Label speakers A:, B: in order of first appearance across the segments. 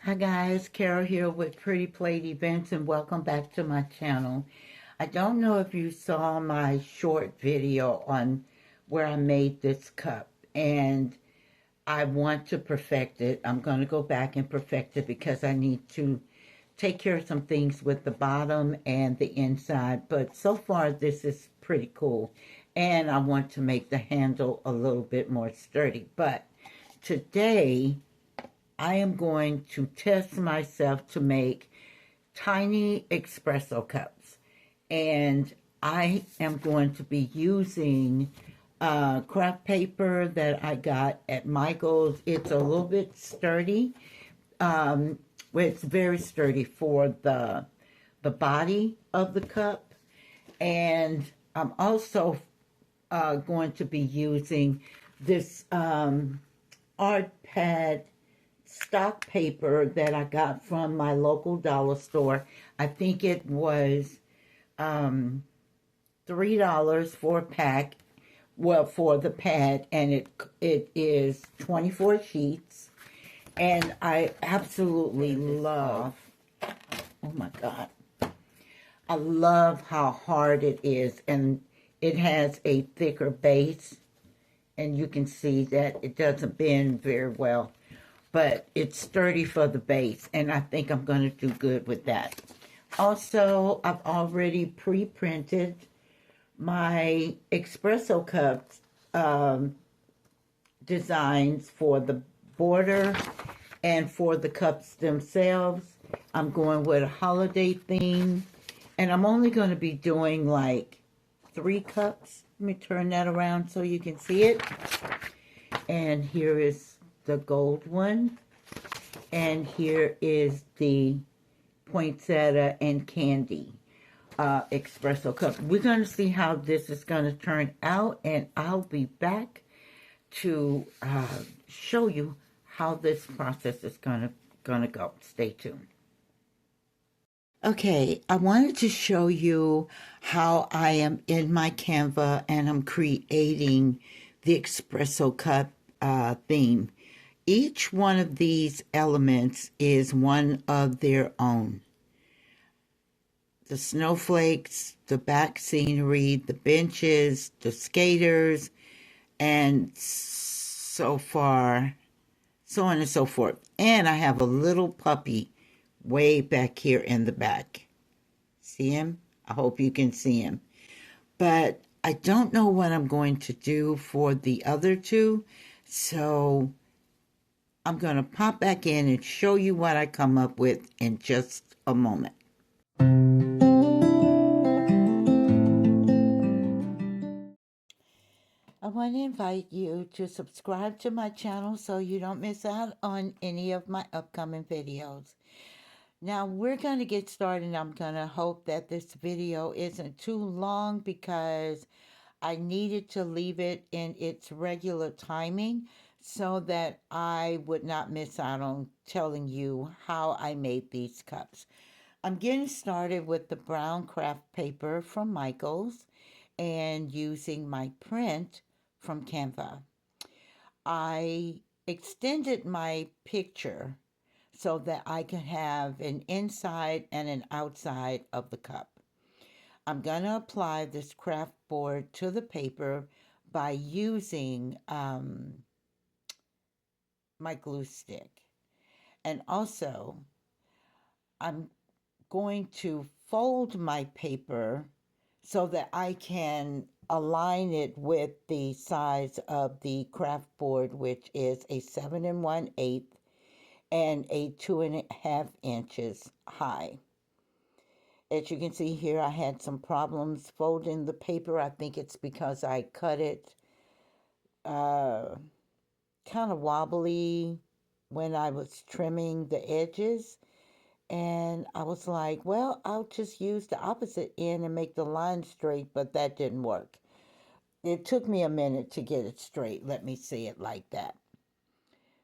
A: Hi guys, Carol here with Pretty Plate Events and welcome back to my channel. I don't know if you saw my short video on where I made this cup and I want to perfect it. I'm going to go back and perfect it because I need to take care of some things with the bottom and the inside, but so far this is pretty cool and I want to make the handle a little bit more sturdy. But today I am going to test myself to make tiny espresso cups. And I am going to be using craft paper that I got at Michael's. It's a little bit sturdy. It's very sturdy for the body of the cup. And I'm also going to be using this art pad stock paper that I got from my local dollar store. I think it was $3 for a pack, well, for the pad, and it is 24 sheets. And I absolutely love, oh my God, I love how hard it is, and it has a thicker base, and you can see that it doesn't bend very well, but it's sturdy for the base, and I think I'm going to do good with that. Also, I've already pre-printed my espresso cups designs for the border and for the cups themselves. I'm going with a holiday theme, and I'm only going to be doing like 3 cups. Let me turn that around so you can see it. And here is the gold one, and here is the poinsettia and candy espresso cup. We're going to see how this is going to turn out, and I'll be back to show you how this process is going to go. Stay tuned. Okay, I wanted to show you how I am in my Canva and I'm creating the espresso cup theme. Each one of these elements is one of their own. The snowflakes, the back scenery, the benches, the skaters, and so far, so on and so forth. And I have a little puppy way back here in the back. See him? I hope you can see him. But I don't know what I'm going to do for the other two, so I'm going to pop back in and show you what I come up with in just a moment. I want to invite you to subscribe to my channel so you don't miss out on any of my upcoming videos. Now we're going to get started. I'm going to hope that this video isn't too long because I needed to leave it in its regular timing so that I would not miss out on telling you how I made these cups. I'm getting started with the brown craft paper from Michael's and using my print from Canva. I extended my picture so that I can have an inside and an outside of the cup. I'm going to apply this craft board to the paper by using my glue stick. And also, I'm going to fold my paper so that I can align it with the size of the craft board, which is a 7 1/8 and a 2.5 inches high. As you can see here, I had some problems folding the paper. I think it's because I cut it kind of wobbly when I was trimming the edges. And I was like, well, I'll just use the opposite end and make the line straight, but that didn't work. It took me a minute to get it straight. Let me say it like that.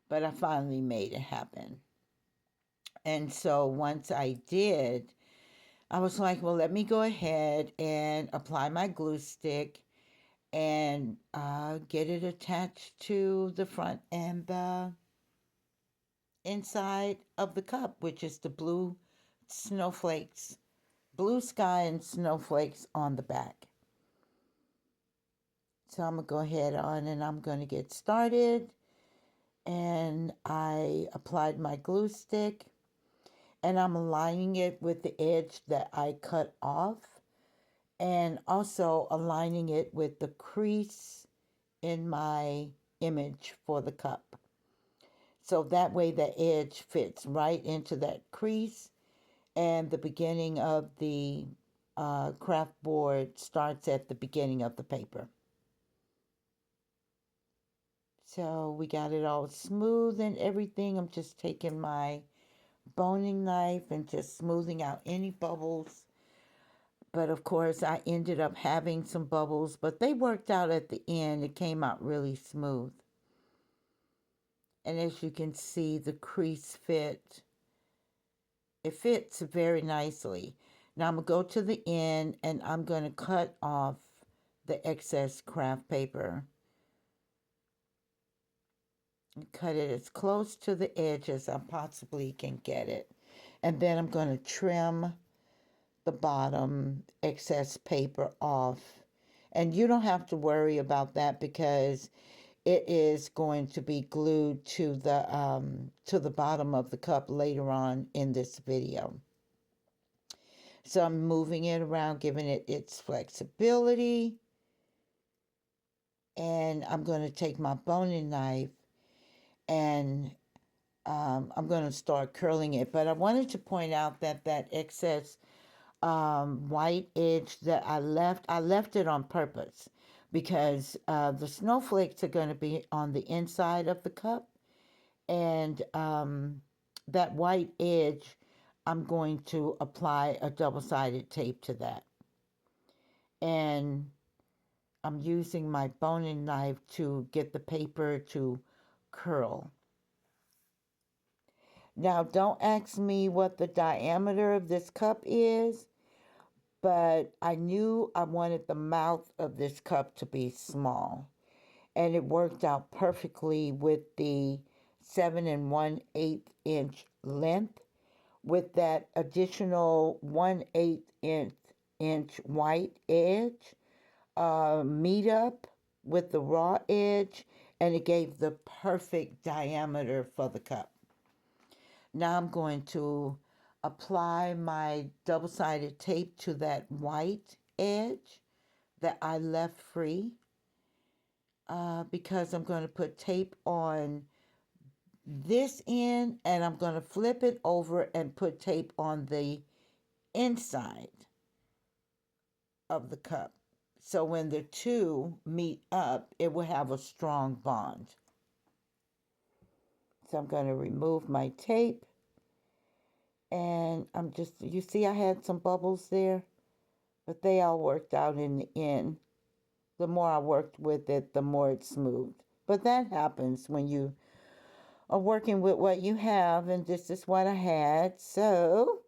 A: But I finally made it happen. And so once I did, I was like, well, let me go ahead and apply my glue stick and get it attached to the front and the inside of the cup, which is the blue snowflakes, blue sky and snowflakes on the back. So I'm going to go ahead on and I'm going to get started. And I applied my glue stick and I'm aligning it with the edge that I cut off and also aligning it with the crease in my image for the cup. So that way the edge fits right into that crease and the beginning of the craft board starts at the beginning of the paper. So we got it all smooth and everything. I'm just taking my boning knife and just smoothing out any bubbles. But of course, I ended up having some bubbles, but they worked out at the end. It came out really smooth. And as you can see, the crease fit. It fits very nicely. Now I'm going to go to the end and I'm going to cut off the excess craft paper. And cut it as close to the edge as I possibly can get it. And then I'm going to trim the bottom excess paper off. And you don't have to worry about that because it is going to be glued to the bottom of the cup later on in this video. So I'm moving it around, giving it its flexibility. And I'm going to take my boning knife and I'm going to start curling it. But I wanted to point out that that excess white edge that I left it on purpose because the snowflakes are going to be on the inside of the cup. And that white edge, I'm going to apply a double-sided tape to that. And I'm using my boning knife to get the paper to curl. Now, don't ask me what the diameter of this cup is, but I knew I wanted the mouth of this cup to be small. And it worked out perfectly with the 7 1/8 inch length with that additional 1/8 inch white edge. Meet up with the raw edge, and it gave the perfect diameter for the cup. Now I'm going to apply my double-sided tape to that white edge that I left free because I'm going to put tape on this end and I'm going to flip it over and put tape on the inside of the cup. So when the two meet up, it will have a strong bond. So I'm going to remove my tape. And you see I had some bubbles there, but they all worked out in the end. The more I worked with it, the more it smoothed. But that happens when you are working with what you have, and this is what I had. So,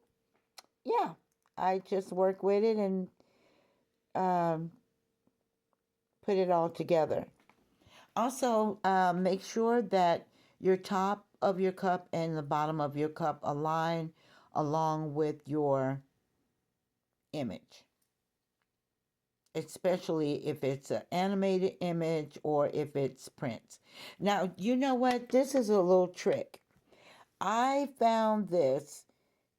A: yeah, I just work with it and put it all together. Also, make sure that your top of your cup and the bottom of your cup align along with your image, especially if it's an animated image or if it's prints. Now, you know what? This is a little trick. I found this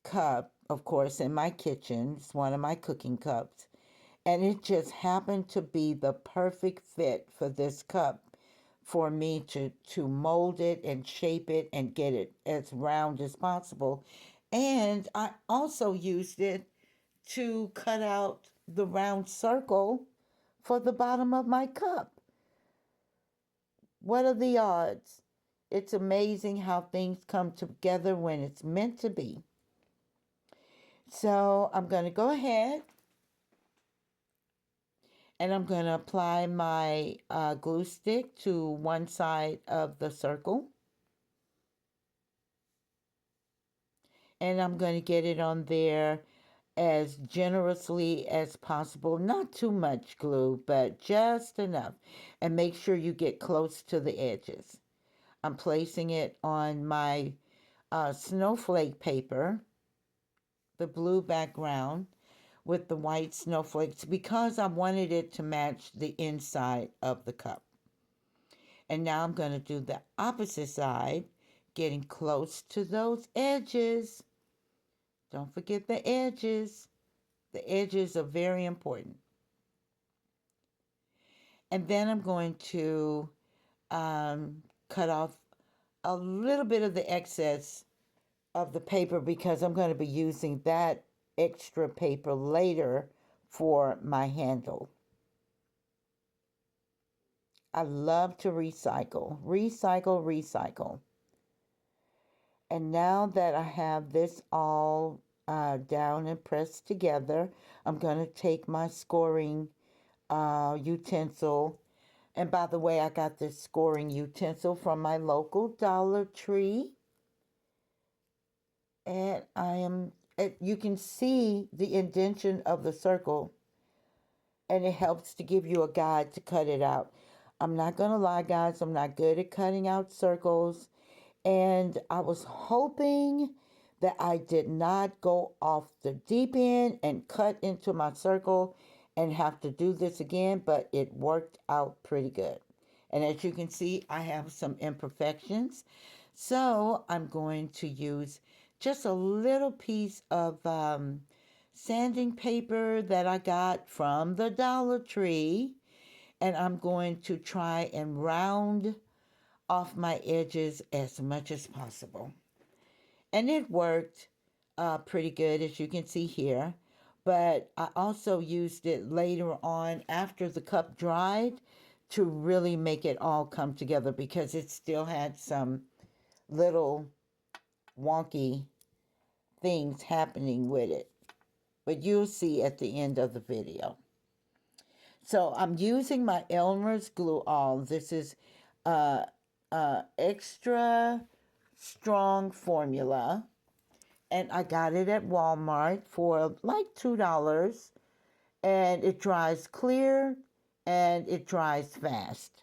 A: cup, of course, in my kitchen. It's one of my cooking cups. And it just happened to be the perfect fit for this cup for me to mold it and shape it and get it as round as possible. And I also used it to cut out the round circle for the bottom of my cup. What are the odds? It's amazing how things come together when it's meant to be. So I'm going to go ahead and I'm going to apply my glue stick to one side of the circle. And I'm going to get it on there as generously as possible. Not too much glue, but just enough. And make sure you get close to the edges. I'm placing it on my snowflake paper, the blue background with the white snowflakes, because I wanted it to match the inside of the cup. And now I'm going to do the opposite side, getting close to those edges. Don't forget the edges. The edges are very important. And then I'm going to cut off a little bit of the excess of the paper because I'm going to be using that extra paper later for my handle. I love to recycle, recycle, recycle. And now that I have this all down and pressed together, I'm going to take my scoring utensil. And by the way, I got this scoring utensil from my local Dollar Tree. And you can see the indentation of the circle, and it helps to give you a guide to cut it out. I'm not going to lie, guys, I'm not good at cutting out circles. And I was hoping that I did not go off the deep end and cut into my circle and have to do this again, but it worked out pretty good. And as you can see, I have some imperfections. So I'm going to use just a little piece of sanding paper that I got from the Dollar Tree. And I'm going to try and round off my edges as much as possible. And it worked pretty good, as you can see here. But I also used it later on after the cup dried to really make it all come together because it still had some little wonky things happening with it. But you'll see at the end of the video. So I'm using my Elmer's glue all. This is extra strong formula, and I got it at Walmart for like $2, and it dries clear and it dries fast.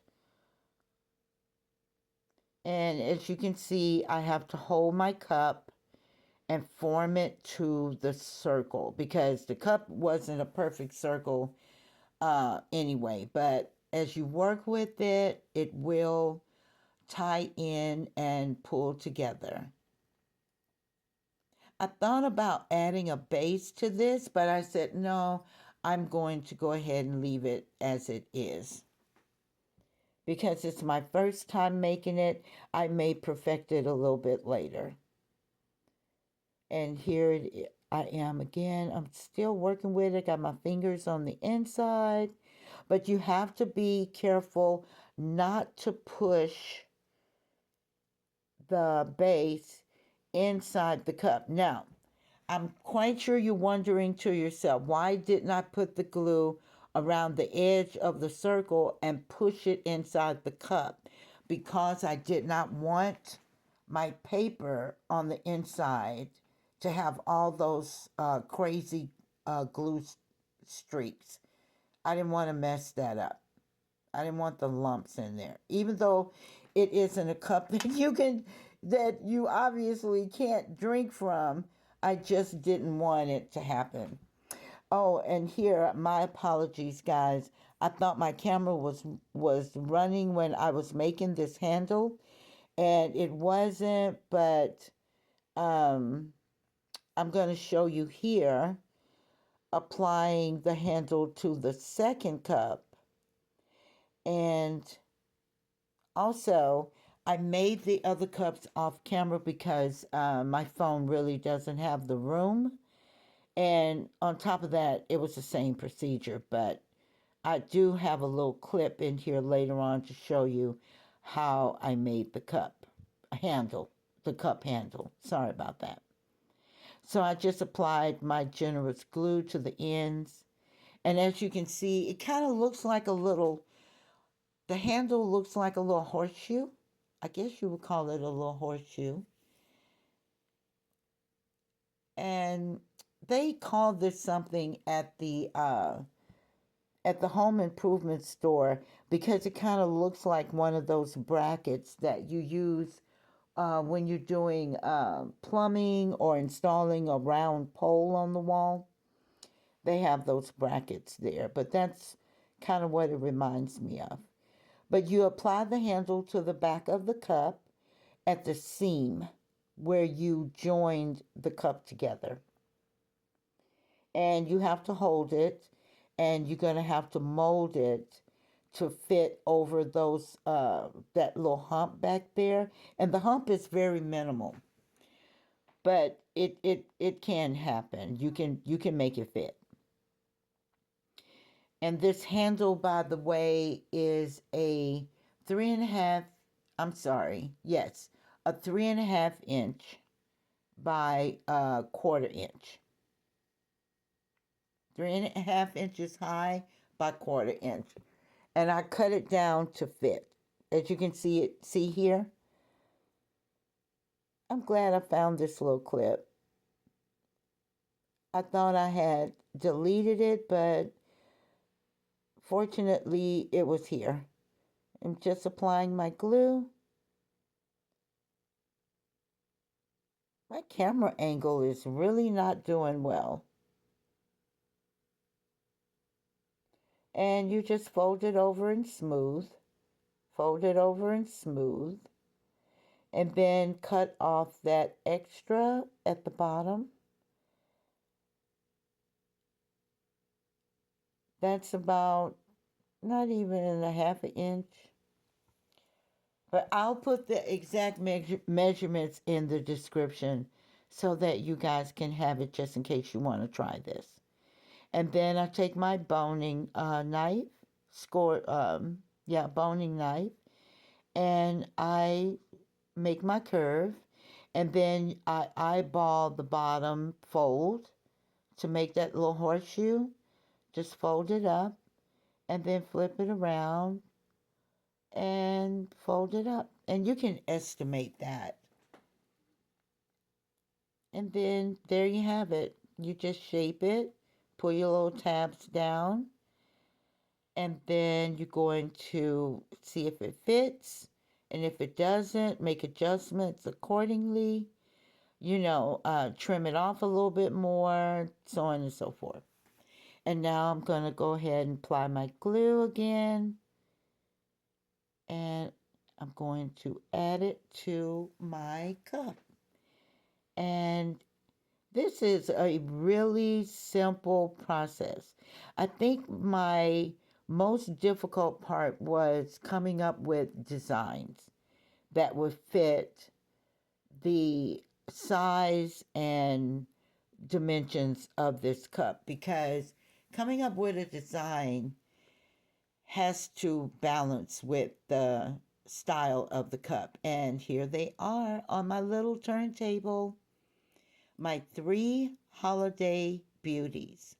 A: And as you can see, I have to hold my cup and form it to the circle because the cup wasn't a perfect circle anyway, but as you work with it, it will tie in and pull together. I thought about adding a base to this, but I said, no, I'm going to go ahead and leave it as it is. Because it's my first time making it, I may perfect it a little bit later. And here I am again. I'm still working with it. Got my fingers on the inside. But you have to be careful not to push the base inside the cup. Now, I'm quite sure you're wondering to yourself, why didn't I put the glue around the edge of the circle and push it inside the cup? Because I did not want my paper on the inside to have all those crazy glue streaks. I didn't want to mess that up. I didn't want the lumps in there. Even though it isn't a cup that you obviously can't drink from, I just didn't want it to happen. Oh, and here, my apologies, guys. I thought my camera was running when I was making this handle, and it wasn't, but I'm going to show you here applying the handle to the second cup. And also, I made the other cups off camera because my phone really doesn't have the room. And on top of that, it was the same procedure. But I do have a little clip in here later on to show you how I made the cup handle, the cup handle. Sorry about that. So I just applied my generous glue to the ends. And as you can see, it kind of looks like a little, the handle looks like a little horseshoe. I guess you would call it a little horseshoe. And they call this something at the home improvement store because it kind of looks like one of those brackets that you use when you're doing plumbing or installing a round pole on the wall. They have those brackets there, but that's kind of what it reminds me of. But you apply the handle to the back of the cup at the seam where you joined the cup together. And you have to hold it, and you're going to have to mold it to fit over those that little hump back there. And the hump is very minimal, but it can happen. You can make it fit. And this handle, by the way, is a 3.5, I'm sorry, yes, a 3.5 inch by a 1/4 inch. 3.5 inches high by 1/4 inch. And I cut it down to fit. As you can see here. I'm glad I found this little clip. I thought I had deleted it, but fortunately it was here. I'm just applying my glue. My camera angle is really not doing well. And you just fold it over and smooth. Fold it over and smooth. And then cut off that extra at the bottom. That's about not even a 1/2 inch. But I'll put the exact measurements in the description so that you guys can have it just in case you want to try this. And then I take my boning knife, boning knife, and I make my curve. And then I eyeball the bottom fold to make that little horseshoe. Just fold it up and then flip it around and fold it up. And you can estimate that. And then there you have it. You just shape it, pull your little tabs down, and then you're going to see if it fits. And if it doesn't, make adjustments accordingly. Trim it off a little bit more, so on and so forth. And now I'm going to go ahead and apply my glue again. And I'm going to add it to my cup. And this is a really simple process. I think my most difficult part was coming up with designs that would fit the size and dimensions of this cup, because coming up with a design has to balance with the style of the cup. And here they are on my little turntable, my 3 holiday beauties.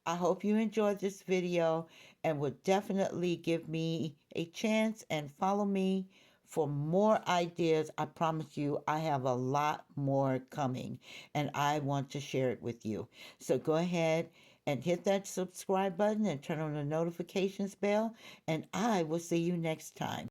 A: I hope you enjoyed this video and would definitely give me a chance and follow me for more ideas. I promise you I have a lot more coming and I want to share it with you. So go ahead and hit that subscribe button and turn on the notifications bell, and I will see you next time.